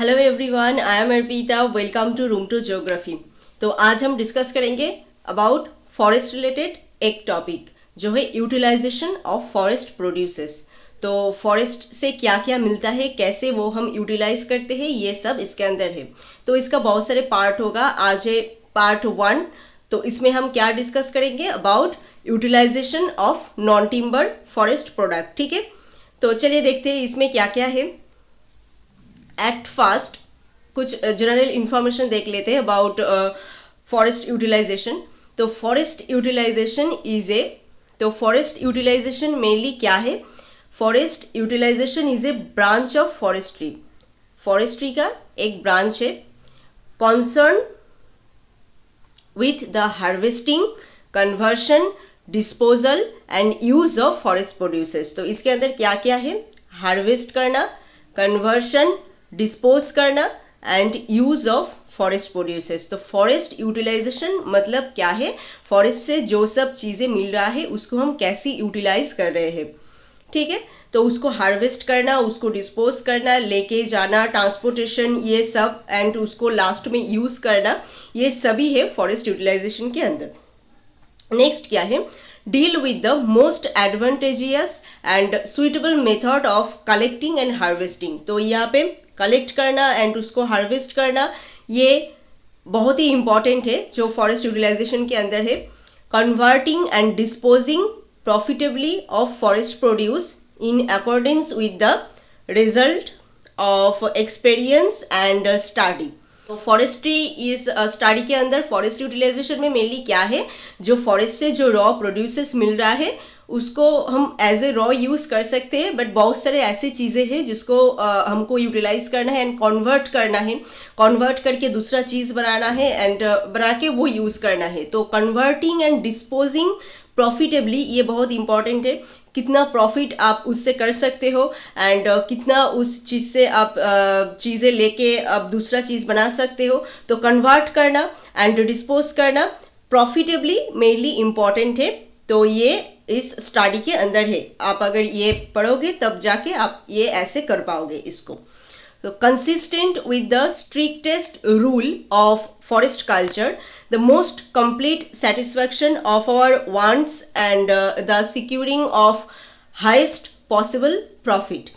Hello everyone, I am Arpita. Welcome to room to geography. तो आज हम डिस्कस करेंगे अबाउट फॉरेस्ट रिलेटेड एक टॉपिक जो है यूटिलाइजेशन ऑफ फॉरेस्ट प्रोड्यूसेस। तो फॉरेस्ट से क्या क्या मिलता है, कैसे वो हम यूटिलाइज करते हैं, ये सब इसके अंदर है। तो इसका बहुत सारे पार्ट होगा। आज है पार्ट 1। तो इसमें हम क्या डिस्कस करेंगे about utilisation of non timber forest product. ठीक है, तो चलिए देखते हैं इसमें क्या क्या है। एट फर्स्ट कुछ जनरल इंफॉर्मेशन देख लेते हैं अबाउट फॉरेस्ट यूटिलाइजेशन। तो फॉरेस्ट यूटिलाइजेशन मेनली क्या है? Forest utilisation is a branch of forestry. Forestry का एक ब्रांच है concern with the harvesting, conversion, disposal and use of forest produces. तो इसके अंदर क्या क्या है? हार्वेस्ट करना, कन्वर्शन, डिस्पोज करना and use of forest produces. तो फॉरेस्ट यूटिलाइजेशन मतलब क्या है? फॉरेस्ट से जो सब चीज़ें मिल रहा है उसको हम कैसे यूटिलाइज कर रहे हैं। ठीक है, तो उसको हार्वेस्ट करना, उसको डिस्पोज करना, लेके जाना, ट्रांसपोर्टेशन, ये सब, एंड उसको लास्ट में यूज करना, ये सभी है फॉरेस्ट यूटिलाइजेशन के अंदर। नेक्स्ट क्या है? Deal with the most advantageous and suitable method of collecting and harvesting. तो यहाँ पे कलेक्ट करना एंड उसको हार्वेस्ट करना ये बहुत ही इंपॉर्टेंट है जो फॉरेस्ट यूटिलाइजेशन के अंदर है। Converting and disposing profitably of forest produce in accordance with the result of experience and study. तो फॉरेस्ट्री इस स्टडी के अंदर फॉरेस्ट यूटिलाइजेशन में मेनली क्या है? जो फॉरेस्ट से जो रॉ प्रोड्यूसेस मिल रहा है उसको हम एज ए रॉ यूज़ कर सकते हैं, बट बहुत सारे ऐसी चीज़ें हैं जिसको हमको यूटिलाइज करना है एंड कन्वर्ट करना है, कन्वर्ट करके दूसरा चीज़ बनाना है एंड बना के वो यूज़ करना है। तो कन्वर्टिंग एंड डिस्पोजिंग प्रॉफिटेबली ये बहुत इंपॉर्टेंट है। कितना प्रॉफिट आप उससे कर सकते हो एंड कितना उस चीज़ से आप चीज़ें लेके आप दूसरा चीज़ बना सकते हो। तो कन्वर्ट करना एंड डिस्पोज करना प्रॉफिटेबली मेनली इम्पॉर्टेंट है। तो ये इस स्टडी के अंदर है। आप अगर ये पढ़ोगे तब जाके आप ये ऐसे कर पाओगे इसको। तो consistent with the strictest rule of forest culture, the most complete satisfaction of our wants and the securing of highest possible profit।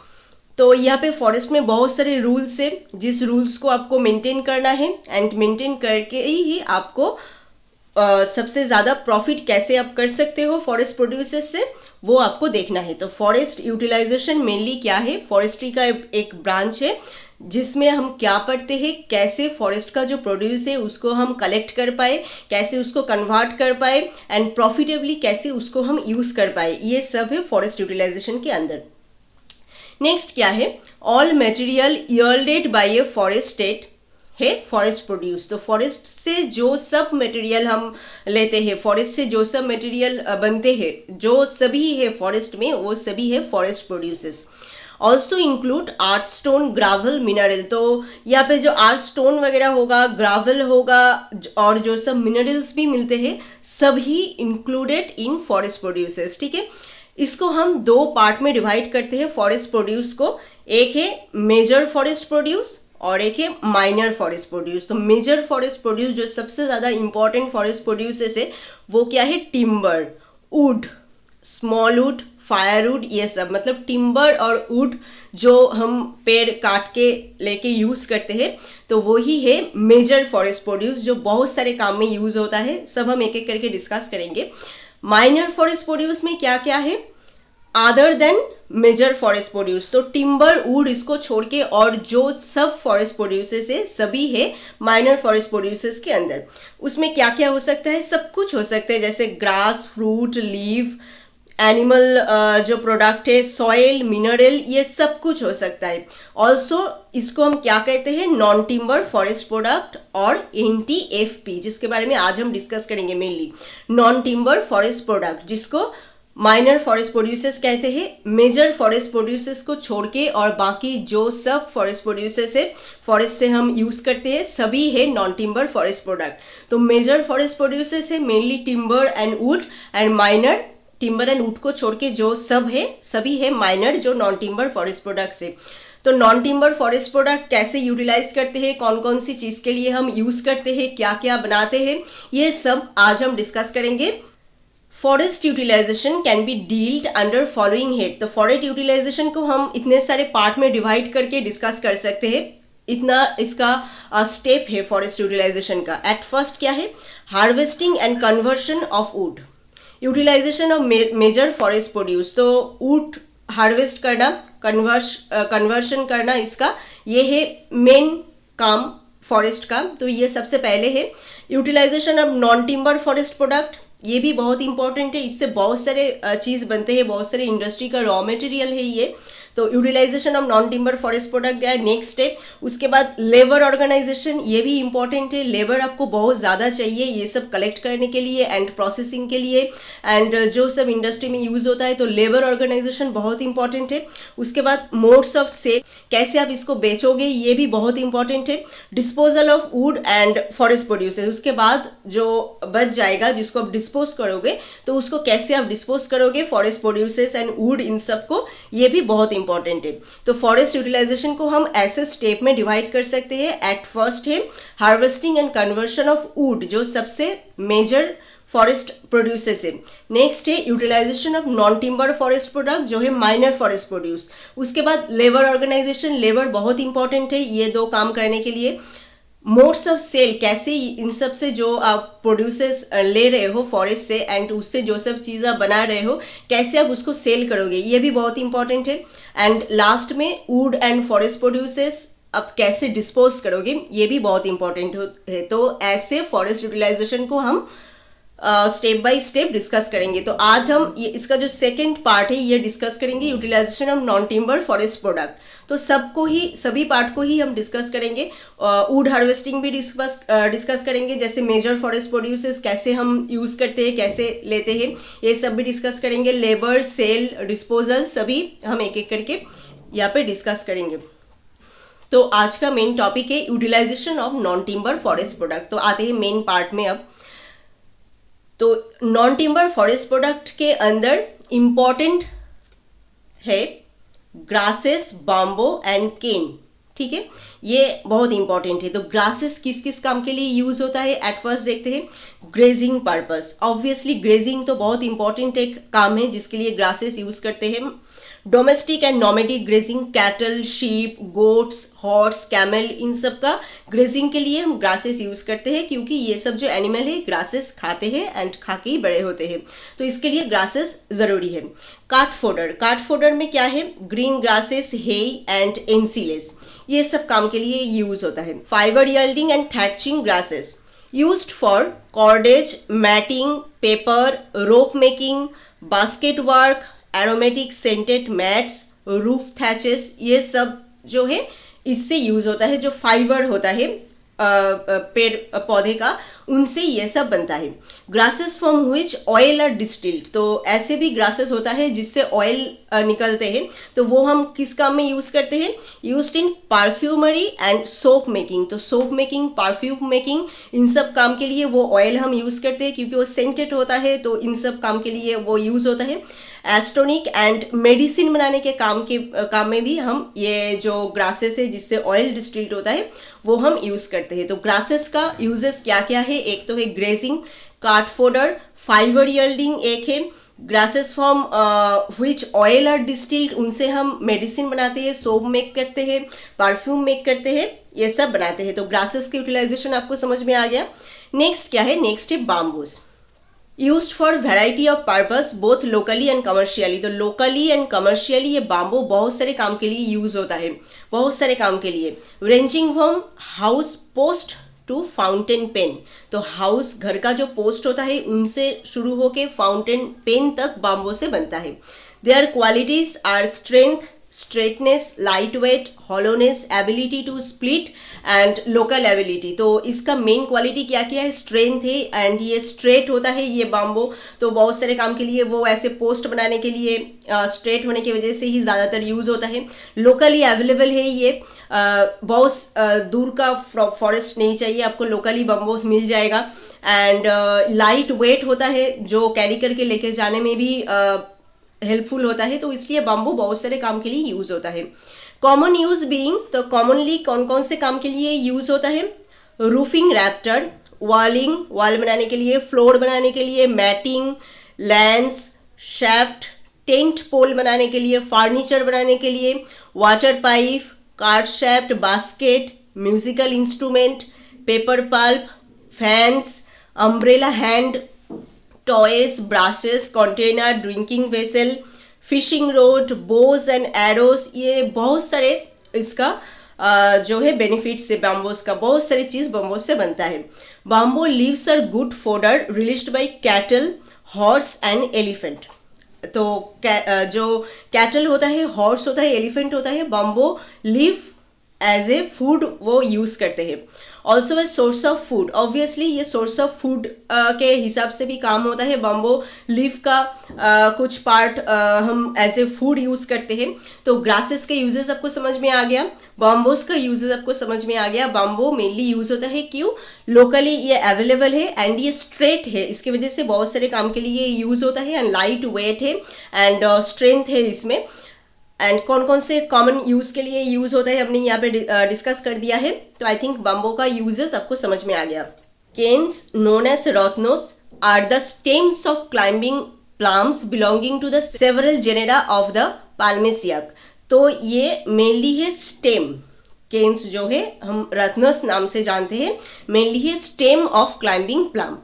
तो यहाँ पे फॉरेस्ट में बहुत सारे रूल्स है जिस रूल्स को आपको मेंटेन करना है एंड मेंटेन करके ही आपको सबसे ज़्यादा प्रॉफिट कैसे आप कर सकते हो फॉरेस्ट प्रोड्यूसेस से, वो आपको देखना है। तो फॉरेस्ट यूटिलाइजेशन मेनली क्या है? फॉरेस्ट्री का एक ब्रांच है जिसमें हम क्या पढ़ते हैं, कैसे फॉरेस्ट का जो प्रोड्यूस है उसको हम कलेक्ट कर पाए, कैसे उसको कन्वर्ट कर पाए एंड प्रॉफिटेबली कैसे उसको हम यूज़ कर पाए, ये सब है फॉरेस्ट यूटिलाइजेशन के अंदर। नेक्स्ट क्या है? All material yielded bye a forest state है फॉरेस्ट प्रोड्यूस। तो फॉरेस्ट से जो सब मटेरियल हम लेते हैं, फॉरेस्ट से जो सब मटेरियल बनते हैं, जो सभी है फॉरेस्ट में, वो सभी है फॉरेस्ट प्रोड्यूसेस। ऑल्सो इंक्लूड आर्थ स्टोन, ग्रावल, मिनरल। तो यहाँ पे जो आर्थ स्टोन वगैरह होगा, ग्रावल होगा और जो सब मिनरल्स भी मिलते हैं सभी इंक्लूडेड इन फॉरेस्ट प्रोड्यूसेस। ठीक है, इसको हम दो पार्ट में डिवाइड करते हैं फॉरेस्ट प्रोड्यूस को। एक है मेजर फॉरेस्ट प्रोड्यूस और एक है माइनर फॉरेस्ट प्रोड्यूस। तो मेजर फॉरेस्ट प्रोड्यूस जो सबसे ज़्यादा इंपॉर्टेंट फॉरेस्ट प्रोड्यूसेस है वो क्या है? Timber, would, small would, firewood, ये सब मतलब टिम्बर और वुड जो हम पेड़ काट के लेके यूज़ करते हैं तो वही है मेजर फॉरेस्ट प्रोड्यूस जो बहुत सारे काम में यूज़ होता है। सब हम एक एक करके डिस्कस करेंगे। माइनर फॉरेस्ट प्रोड्यूस में क्या क्या है other than major forest produce? तो टिम्बर, वुड, इसको छोड़ के और जो सब फॉरेस्ट प्रोड्यूसेस है सभी है माइनर फॉरेस्ट प्रोड्यूसेस के अंदर। उसमें क्या क्या हो सकता है? सब कुछ हो सकता है, जैसे ग्रास, फ्रूट, लीव, एनिमल जो प्रोडक्ट है, सॉइल, मिनरल, ये सब कुछ हो सकता है। ऑल्सो इसको हम क्या कहते हैं? नॉन टिम्बर फॉरेस्ट प्रोडक्ट और NTFP, जिसके बारे में आज हम डिस्कस करेंगे mainly. Non timber forest product जिसको माइनर फॉरेस्ट प्रोड्यूसर्स कहते हैं। मेजर फॉरेस्ट प्रोड्यूसर्स को छोड़ के और बाकी जो सब फॉरेस्ट प्रोड्यूसर्स है फॉरेस्ट से हम यूज़ करते हैं सभी है नॉन टिम्बर फॉरेस्ट प्रोडक्ट। तो मेजर फॉरेस्ट प्रोड्यूसर्स है mainly timber and would, and minor timber and would को छोड़ के जो सब है सभी है माइनर जो नॉन टिम्बर फॉरेस्ट प्रोडक्ट्स है। तो नॉन टिम्बर फॉरेस्ट प्रोडक्ट कैसे यूटिलाइज करते हैं, कौन कौन सी चीज़ के लिए हम यूज़ करते हैं, क्या क्या बनाते हैं, ये सब आज हम डिस्कस करेंगे। Forest utilisation can be dealt under following head. तो फॉरेस्ट यूटिलाइजेशन को हम इतने सारे पार्ट में डिवाइड करके डिस्कस कर सकते हैं, इतना इसका स्टेप है फॉरेस्ट यूटिलाइजेशन का। एट फर्स्ट क्या है, harvesting and conversion of wood, utilisation of major forest produce. तो वुड हार्वेस्ट करना, कन्वर्शन करना, इसका ये है मेन काम फॉरेस्ट का। तो ये सबसे पहले है utilisation of non timber forest product, ये भी बहुत इंपॉर्टेंट है, इससे बहुत सारे चीज़ बनते हैं, बहुत सारे इंडस्ट्री का रॉ मटेरियल है ये। तो utilisation of non timber forest product गया नेक्स्ट स्टेप। उसके बाद लेबर ऑर्गेनाइजेशन, ये भी इंपॉर्टेंट है, लेबर आपको बहुत ज़्यादा चाहिए ये सब कलेक्ट करने के लिए एंड प्रोसेसिंग के लिए, एंड जो सब इंडस्ट्री में यूज़ होता है, तो लेबर ऑर्गेनाइजेशन बहुत इंपॉर्टेंट है। उसके बाद मोड्स ऑफ सेल, कैसे आप इसको बेचोगे, ये भी बहुत इंपॉर्टेंट है। Disposal of would and forest produces, उसके बाद जो बच जाएगा जिसको आप डिस्पोज करोगे, तो उसको कैसे आप डिस्पोज करोगे, फॉरेस्ट प्रोड्यूसेस एंड वुड, इन सब को, ये भी बहुत इंपॉर्टेंट है। तो फॉरेस्ट यूटिलाइजेशन को हम ऐसे स्टेप में डिवाइड कर सकते हैं। एट फर्स्ट है harvesting and conversion of wood, जो सबसे मेजर फॉरेस्ट प्रोड्यूसेस है। नेक्स्ट है utilisation of non timber forest product, जो है माइनर फॉरेस्ट प्रोड्यूस। उसके बाद लेबर ऑर्गेनाइजेशन, लेबर बहुत इंपॉर्टेंट है ये दो काम करने के लिए। मोड्स ऑफ सेल, कैसे इन सब से जो आप प्रोड्यूसेस ले रहे हो फॉरेस्ट से एंड उससे जो सब चीज़ आप बना रहे हो, कैसे आप उसको सेल करोगे, ये भी बहुत इंपॉर्टेंट है। एंड लास्ट में वुड एंड फॉरेस्ट प्रोड्यूसेस आप कैसे डिस्पोज करोगे, ये भी बहुत इंपॉर्टेंट है। तो ऐसे फॉरेस्ट यूटिलाइजेशन को हम स्टेप बाय स्टेप डिस्कस करेंगे। तो आज हम ये इसका जो सेकंड पार्ट है ये डिस्कस करेंगे, utilisation of non timber forest product. तो सभी पार्ट को ही हम डिस्कस करेंगे। वुड हार्वेस्टिंग भी डिस्कस करेंगे, जैसे मेजर फॉरेस्ट प्रोड्यूसेस कैसे हम यूज़ करते हैं, कैसे लेते हैं, ये सब भी डिस्कस करेंगे। लेबर, सेल, डिस्पोजल, सभी हम एक एक करके यहाँ पे डिस्कस करेंगे। तो आज का मेन टॉपिक है utilisation of non timber forest product. तो आते हैं मेन पार्ट में अब। तो नॉन टिम्बर फॉरेस्ट प्रोडक्ट के अंदर इम्पॉर्टेंट है ग्रासेस, बाम्बो एंड केन, ठीक है, ये बहुत इंपॉर्टेंट है। तो ग्रासेस किस किस काम के लिए यूज होता है, एट फर्स्ट देखते हैं। ग्रेजिंग पर्पस, ऑब्वियसली ग्रेजिंग तो बहुत इंपॉर्टेंट एक काम है जिसके लिए ग्रासेस यूज करते हैं। Domestic and nomadic grazing, cattle, sheep, goats, horse, camel, इन सब का ग्रेजिंग के लिए हम ग्रासेस यूज करते हैं, क्योंकि ये सब जो एनिमल है ग्रासेस खाते हैं एंड खा के ही बड़े होते हैं, तो इसके लिए ग्रासेस जरूरी है। काट फोडर, काट फोडर में क्या है, green grasses, hay and ensilage, ये सब काम के लिए यूज होता है। Fibre yielding and thatching grasses used for cordage, matting, paper, rope making, basket work, aromatic scented mats, roof thatches, ये सब जो है इससे यूज होता है। जो फाइबर होता है पेड़ पौधे का, उनसे ये सब बनता है। Grasses from which oil are distilled, तो ऐसे भी ग्रासेस होता है जिससे ऑयल निकलते हैं, तो वो हम किस काम में यूज करते हैं, used in perfumery and soap making. तो सोप मेकिंग, परफ्यूम मेकिंग, इन सब काम के लिए वो ऑयल हम यूज करते हैं, क्योंकि वो सेंटेड होता है, तो इन सब काम के लिए वो यूज होता है। एस्टोनिक एंड मेडिसिन बनाने के काम में भी हम ये जो ग्रासेस है जिससे ऑयल डिस्टिल्ड होता है वो हम यूज करते हैं। तो ग्रासेस का यूजेस क्या क्या है, एक तो है ग्रेजिंग, काट फोडर, फाइबर यील्डिंग एक है, grasses from which oil are distilled, उनसे हम मेडिसिन बनाते हैं, सोप मेक करते हैं, परफ्यूम मेक करते हैं, ये सब बनाते हैं। तो ग्रासेस की यूटिलाइजेशन आपको समझ में आ गया। नेक्स्ट क्या है, नेक्स्ट है bamboos, used for variety of purpose both locally and commercially. तो लोकली एंड कमर्शियली ये बाम्बू बहुत सारे काम के लिए यूज होता है, बहुत सारे काम के लिए। Ranging from house post to fountain pen, तो हाउस, घर का जो पोस्ट होता है, उनसे शुरू होके फाउंटेन पेन तक बाम्बू से बनता है। Their qualities are strength, straightness, light weight, hollowness, ability to split and local ability. तो इसका मेन क्वालिटी क्या क्या है, स्ट्रेंथ है एंड ये स्ट्रेट होता है ये बाम्बो, तो बहुत सारे काम के लिए वो ऐसे पोस्ट बनाने के लिए स्ट्रेट होने की वजह से ही ज़्यादातर यूज़ होता है। लोकली अवेलेबल है ये, बहुत दूर का फॉरेस्ट नहीं चाहिए आपको, लोकली बम्बोस मिल जाएगा। एंड लाइट वेट होता है, जो कैरी करके लेके जाने में भी हेल्पफुल होता है, तो इसलिए बाम्बू बहुत सारे काम के लिए यूज़ होता है। कॉमन यूज बीइंग, तो कॉमनली कौन कौन से काम के लिए यूज होता है? रूफिंग रैप्टर, वॉलिंग वॉल बनाने के लिए, फ्लोर बनाने के लिए, matting, lance, shaft, tent pole बनाने के लिए, फर्नीचर बनाने के लिए, water pipe, cart shaft, basket, musical instrument, paper pulp, fans, umbrella hand, toys, brushes, container, drinking vessel, fishing rod, bows and arrows, ये बहुत सारे इसका जो है बेनिफिट्स है बैम्बूस का, बहुत सारी चीज़ बम्बूस से बनता है। Bamboo leaves are good fodder relished by cattle, horse and elephant. तो जो कैटल होता है, हॉर्स होता है, एलिफेंट होता है, bamboo leave as a food वो यूज़ करते हैं। Also a source of food, obviously ये सोर्स ऑफ फूड के हिसाब से भी काम होता है। बम्बो लीफ का कुछ पार्ट हम एज ए फूड यूज़ करते हैं। तो ग्रासेस के यूजेस आपको समझ में आ गया, बम्बोस का यूजेस आपको समझ में आ गया। बम्बो मेनली यूज होता है, क्यों? लोकली ये अवेलेबल है एंड ये स्ट्रेट है, इसकी वजह से बहुत सारे काम के लिए यूज होता है एंड लाइट वेट है एंड स्ट्रेंथ है इसमें। एंड कौन कौन से कॉमन यूज के लिए यूज होता है हमने यहाँ पे डिस्कस कर दिया है। तो आई थिंक बम्बो का यूजेस आपको समझ में आ गया। Canes known as rattans are the stems of climbing palms belonging to the several genera of the Palmaceae. तो ये मेनली है स्टेम, केन्स जो है हम रत्नस नाम से जानते हैं, मेनली है stem of climbing palm.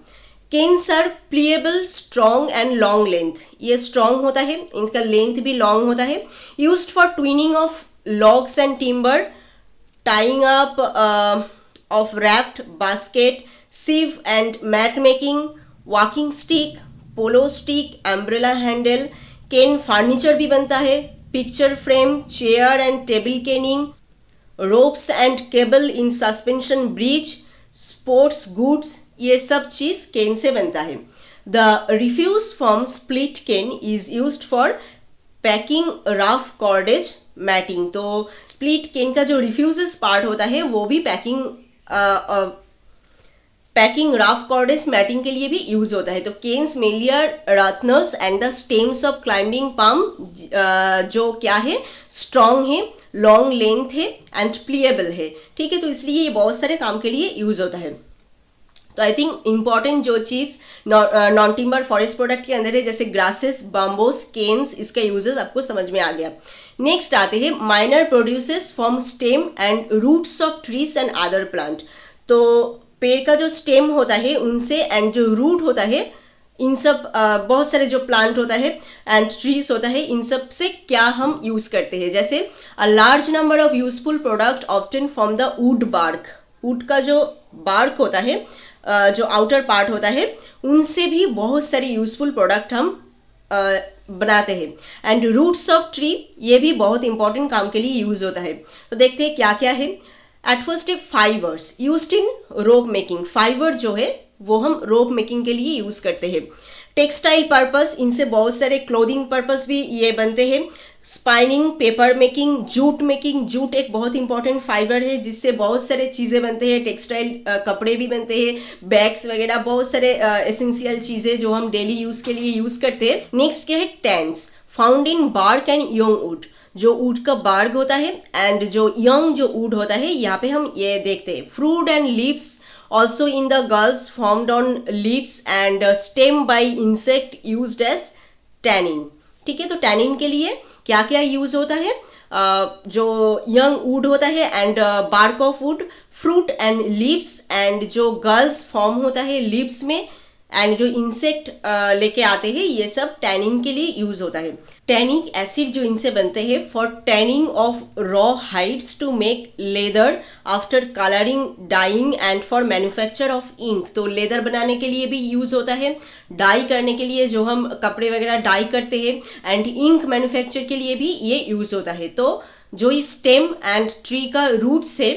Canes are pliable, strong and long length, ये स्ट्रॉन्ग होता है, इनका लेंथ भी लॉन्ग होता है। Used for twining of logs and timber, tying up of raft, basket, sieve and mat making, walking stick, polo stick, umbrella handle. Cane furniture भी बनता है, picture frame, chair and table caning, ropes and cable in suspension bridge, sports goods, ये सब चीज केन से बनता है। The refuse from split cane is used for packing rough cordage matting. तो स्प्लिट केन का जो रिफ्यूजेस पार्ट होता है वो भी पैकिंग रफ कॉर्डेज मैटिंग के लिए भी यूज होता है। तो canes mainly are rattans and the stems of climbing palm, जो क्या है, स्ट्रॉन्ग है, लॉन्ग लेंथ है एंड प्लीएबल है। ठीक है, तो इसलिए ये बहुत सारे काम के लिए यूज होता है। तो आई थिंक इंपॉर्टेंट जो चीज़ नॉन टिम्बर फॉरेस्ट प्रोडक्ट के अंदर है, जैसे ग्रासेस, बाम्बोस, केन्स, इसका यूजेस आपको समझ में आ गया। नेक्स्ट आते हैं minor produces from stem and roots of trees and other plant. तो पेड़ का जो स्टेम होता है उनसे एंड जो रूट होता है, इन सब बहुत सारे जो प्लांट होता है एंड ट्रीज होता है, इन सब से क्या हम यूज करते हैं। जैसे a large number of useful product obtain from the wood bark, wood का जो बार्क होता है, जो आउटर पार्ट होता है, उनसे भी बहुत सारे यूजफुल प्रोडक्ट हम बनाते हैं। एंड रूट्स ऑफ ट्री, ये भी बहुत इंपॉर्टेंट काम के लिए यूज होता है। तो देखते हैं क्या क्या है। एट फर्स्ट है fibres used in rope making. Fibre जो है वो हम रोप मेकिंग के लिए यूज करते हैं। टेक्सटाइल पर्पस, इनसे बहुत सारे क्लोथिंग पर्पस भी ये बनते हैं। Spinning, paper making, jute making, jute एक बहुत इंपॉर्टेंट फाइबर है जिससे बहुत सारे चीज़ें बनते हैं। टेक्सटाइल कपड़े भी बनते हैं, बैग्स वगैरह, बहुत सारे एसेंशियल चीज़ें जो हम डेली यूज़ के लिए यूज़ करते हैं। नेक्स्ट क्या है, tans, found in bark and young wood, जो वुड का बार्क होता है एंड जो यंग जो वुड होता है, यहाँ पे हम ये देखते हैं। Fruit and leaves also in the galls formed on leaves and stem by insect used as tannin। ठीक है, तो टैनिन के लिए क्या क्या यूज होता है, जो यंग वुड होता है and bark of wood, fruit and leaves and जो गर्ल्स फॉर्म होता है लीव्स में एंड जो इंसेक्ट लेके आते हैं, ये सब टैनिंग के लिए यूज होता है। टैनिक एसिड जो इनसे बनते हैं for tanning of raw hides to make leather after colouring, dyeing and for manufacture of ink. तो लेदर बनाने के लिए भी यूज होता है, डाई करने के लिए जो हम कपड़े वगैरह डाई करते हैं, एंड इंक मैन्युफैक्चर के लिए भी ये यूज होता है। तो जो इस स्टेम एंड ट्री का रूट से,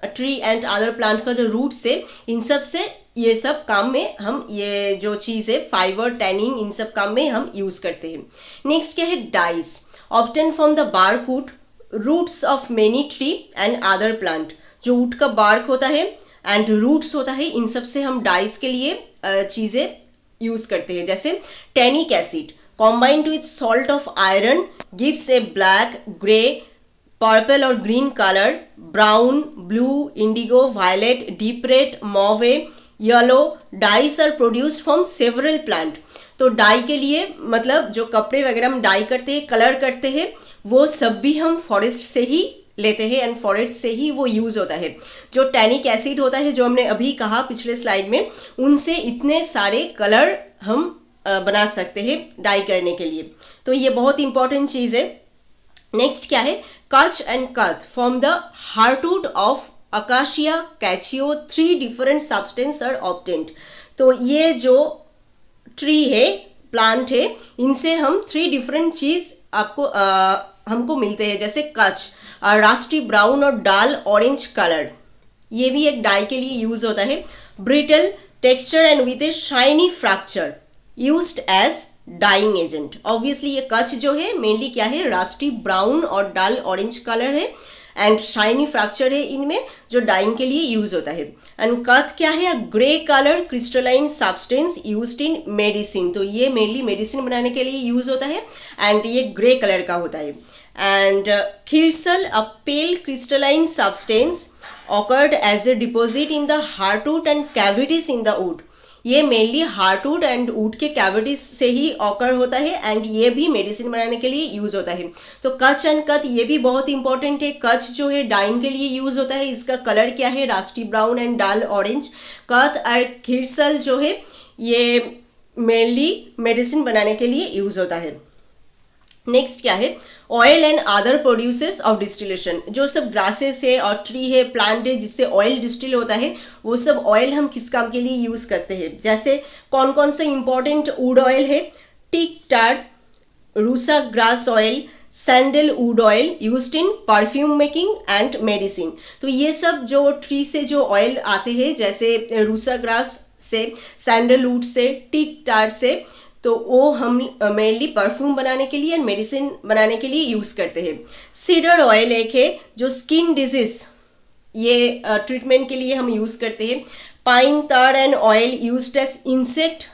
ट्री एंड अदर प्लांट का जो रूट से, इन सब से ये सब काम में हम ये जो चीज़ है फाइबर, टैनिंग, इन सब काम में हम यूज करते हैं। नेक्स्ट क्या है, dyes, obtain from the bark wood, roots of many tree and other plant. जो वुड का बार्क होता है एंड रूट्स होता है, इन सब से हम डाइस के लिए चीज़ें यूज करते हैं। जैसे tannic acid combined with salt of iron gives a black, grey, purple और green colour, brown, blue, indigo, violet, deep red, mauve, yellow dyes are produced from several plant. तो डाई के लिए मतलब जो कपड़े वगैरह हम डाई करते हैं, कलर करते हैं, वो सब भी हम फॉरेस्ट से ही लेते हैं एंड फॉरेस्ट से ही वो यूज़ होता है। जो टैनिक एसिड होता है, जो हमने अभी कहा पिछले स्लाइड में, उनसे इतने सारे कलर हम बना सकते हैं डाई करने के लिए। तो ये बहुत इंपॉर्टेंट चीज़ है। नेक्स्ट क्या है, cutch and kath from the heartwood of Acacia catechu 3 different substance are obtained. तो ये जो ट्री है, प्लांट है, इनसे हम 3 डिफरेंट चीज़ हमको मिलते हैं, जैसे कच रास्टी ब्राउन और डाल ऑरेंज कलर, ये भी एक डाई के लिए यूज होता है। Brittle texture and with a shiny fracture used as dyeing agent. Obviously ये कच जो है मेनली क्या है, रास्टी ब्राउन और डाल ऑरेंज कलर है एंड शाइनी फ्रैक्चर है इनमें, जो डाइंग के लिए यूज होता है। एंड कथ क्या है, grey colour crystalline substance used in medicine. तो ये मेनली मेडिसिन बनाने के लिए यूज होता है एंड ये ग्रे कलर का होता है। And khirsal, a pale crystalline substance occurred as a deposit in the heartwood and cavities in the wood. ये मेनली हार्टवुड एंड वुड के कैविटीज से ही ऑकर होता है एंड ये भी मेडिसिन बनाने के लिए यूज होता है। तो कच एंड कथ ये भी बहुत इंपॉर्टेंट है। कच जो है डाइंग के लिए यूज होता है, इसका कलर क्या है, रास्टी ब्राउन एंड डाल ऑरेंज। कथ और खिरसल जो है ये मेनली मेडिसिन बनाने के लिए यूज होता है। नेक्स्ट क्या है, oil and other produces of distillation. जो सब ग्रासेस है और ट्री है, प्लांट है, जिससे ऑयल डिस्टिल होता है, वो सब ऑयल हम किस काम के लिए यूज करते हैं। जैसे कौन कौन सा इंपॉर्टेंट वुड ऑयल है, teak tar, rusa grass oil, sandalwood oil used in perfume making and medicine. तो ये सब जो ट्री से जो ऑयल आते हैं, जैसे रूसा ग्रास से, सैंडलवुड से, टिक टार्ट से, तो वो हम मेनली परफ्यूम बनाने के लिए एंड मेडिसिन बनाने के लिए यूज करते हैं। सीडर ऑयल एक है जो स्किन डिजीज ये ट्रीटमेंट के लिए हम यूज करते हैं। Pine tar and oil used as insect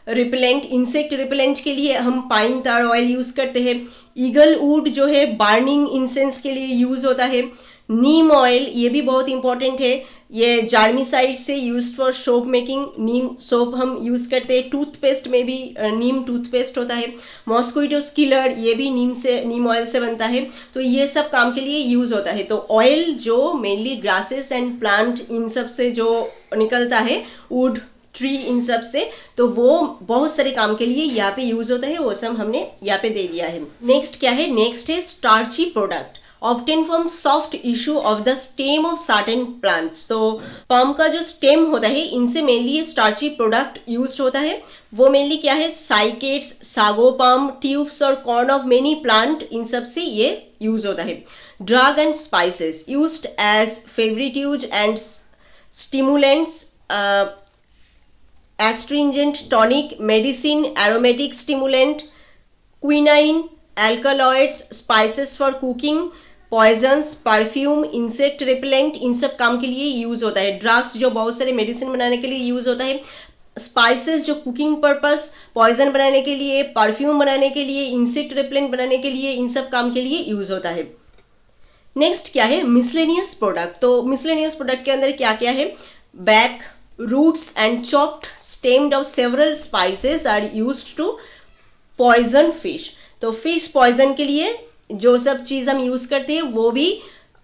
repellent. Insect repellent के लिए हम पाइन tar ऑयल यूज करते हैं। ईगल वुड जो है बर्निंग इंसेंस के लिए यूज होता है। नीम ऑयल ये भी बहुत इंपॉर्टेंट है, ये जार्मिसाइड से use for soap making. Neem soap हम यूज करते हैं। टूथपेस्ट में भी नीम टूथपेस्ट होता है। मॉस्क्विटो किलर ये भी नीम ऑयल से बनता है। तो ये सब काम के लिए यूज होता है। तो ऑयल जो मेनली ग्रासेस एंड प्लांट इन सब से जो निकलता है, वुड ट्री इन सब से, तो वो बहुत सारे काम के लिए यहाँ पे यूज होता है। वो सब हमने यहाँ पे दे दिया है। नेक्स्ट क्या है, नेक्स्ट है starchy product obtain from soft issue of the stem of certain plants. तो पम का जो स्टेम होता है, इनसे मेनली स्टार्ची प्रोडक्ट यूज होता है। वो मेनली क्या है, साइकेट्स, सागो पम, ट्यूब्स और कॉर्न ऑफ मेनी प्लांट, इन सब से ये यूज होता है। Drug and spices used as febrifuges and stimulants, astringent, tonic, medicine, aromatic stimulant, quinine, alkaloids, spices for cooking, poisons, perfume, insect repellent, इन सब काम के लिए यूज होता है। ड्रग्स जो बहुत सारे मेडिसिन बनाने के लिए यूज होता है। स्पाइसेस जो कुकिंग पर्पस, पॉइजन बनाने के लिए, परफ्यूम बनाने के लिए, इंसेक्ट रिपेलेंट बनाने के लिए, इन सब काम के लिए यूज होता है। नेक्स्ट क्या है, मिसलेनियस प्रोडक्ट। तो मिसलेनियस प्रोडक्ट के अंदर क्या क्या है, back, roots and chopped stemmed of several spices are used to poison fish। तो फिश पॉइजन के लिए जो सब चीज़ हम यूज़ करते हैं वो भी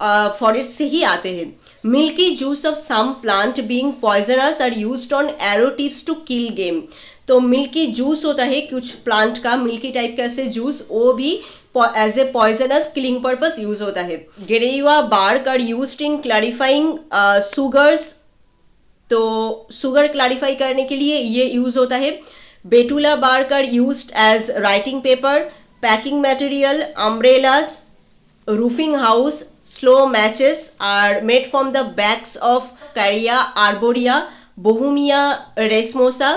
फॉरेस्ट से ही आते हैं। Milky juice of some plant being poisonous are used on arrow tips to kill game. तो मिल्की जूस होता है कुछ प्लांट का, मिल्की टाइप का ऐसे जूस, वो भी as a poisonous killing purpose use होता है। Grewia bark are used in clarifying sugars. तो शुगर क्लैरिफाई करने के लिए ये यूज होता है। Betula bark are used as writing paper, packing material, umbrellas, roofing house, slow matches are made from the backs of Caria arborea, Bohemia racemosa,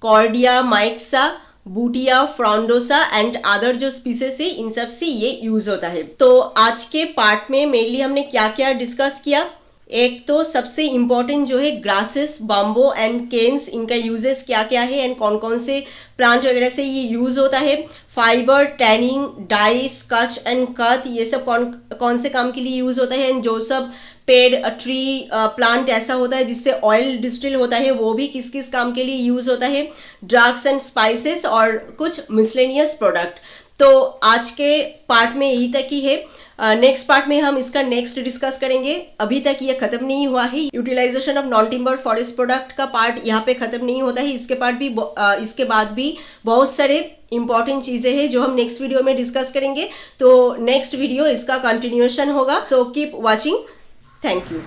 Cordia myxa, Butea, frondosa and other जो species है, इन सब से ये use होता है। तो आज के पार्ट में मेनली हमने क्या क्या डिस्कस किया, एक तो सबसे इम्पोर्टेंट जो है ग्रासेस, बाम्बो एंड केन्स, इनका यूजेस क्या क्या है एंड कौन कौन से प्लांट वगैरह से ये यूज होता है। Fibre, tanning, dye, cutch and कट, ये सब कौन से काम के लिए यूज होता है। एंड जो सब पेड़, ट्री, प्लांट ऐसा होता है जिससे ऑयल डिस्टिल होता है, वो भी किस किस काम के लिए यूज होता है। ड्रग्स एंड स्पाइसेस और कुछ मिसलेनियस प्रोडक्ट। तो आज के पार्ट में यही तक ही है। नेक्स्ट पार्ट में हम इसका नेक्स्ट डिस्कस करेंगे। अभी तक ये खत्म नहीं हुआ है। Utilisation of non timber forest product का पार्ट यहाँ पे खत्म नहीं होता है। इसके बाद भी बहुत सारे इंपॉर्टेंट चीजें हैं जो हम नेक्स्ट वीडियो में डिस्कस करेंगे। तो नेक्स्ट वीडियो इसका कंटिन्यूएशन होगा। So keep watching. Thank you.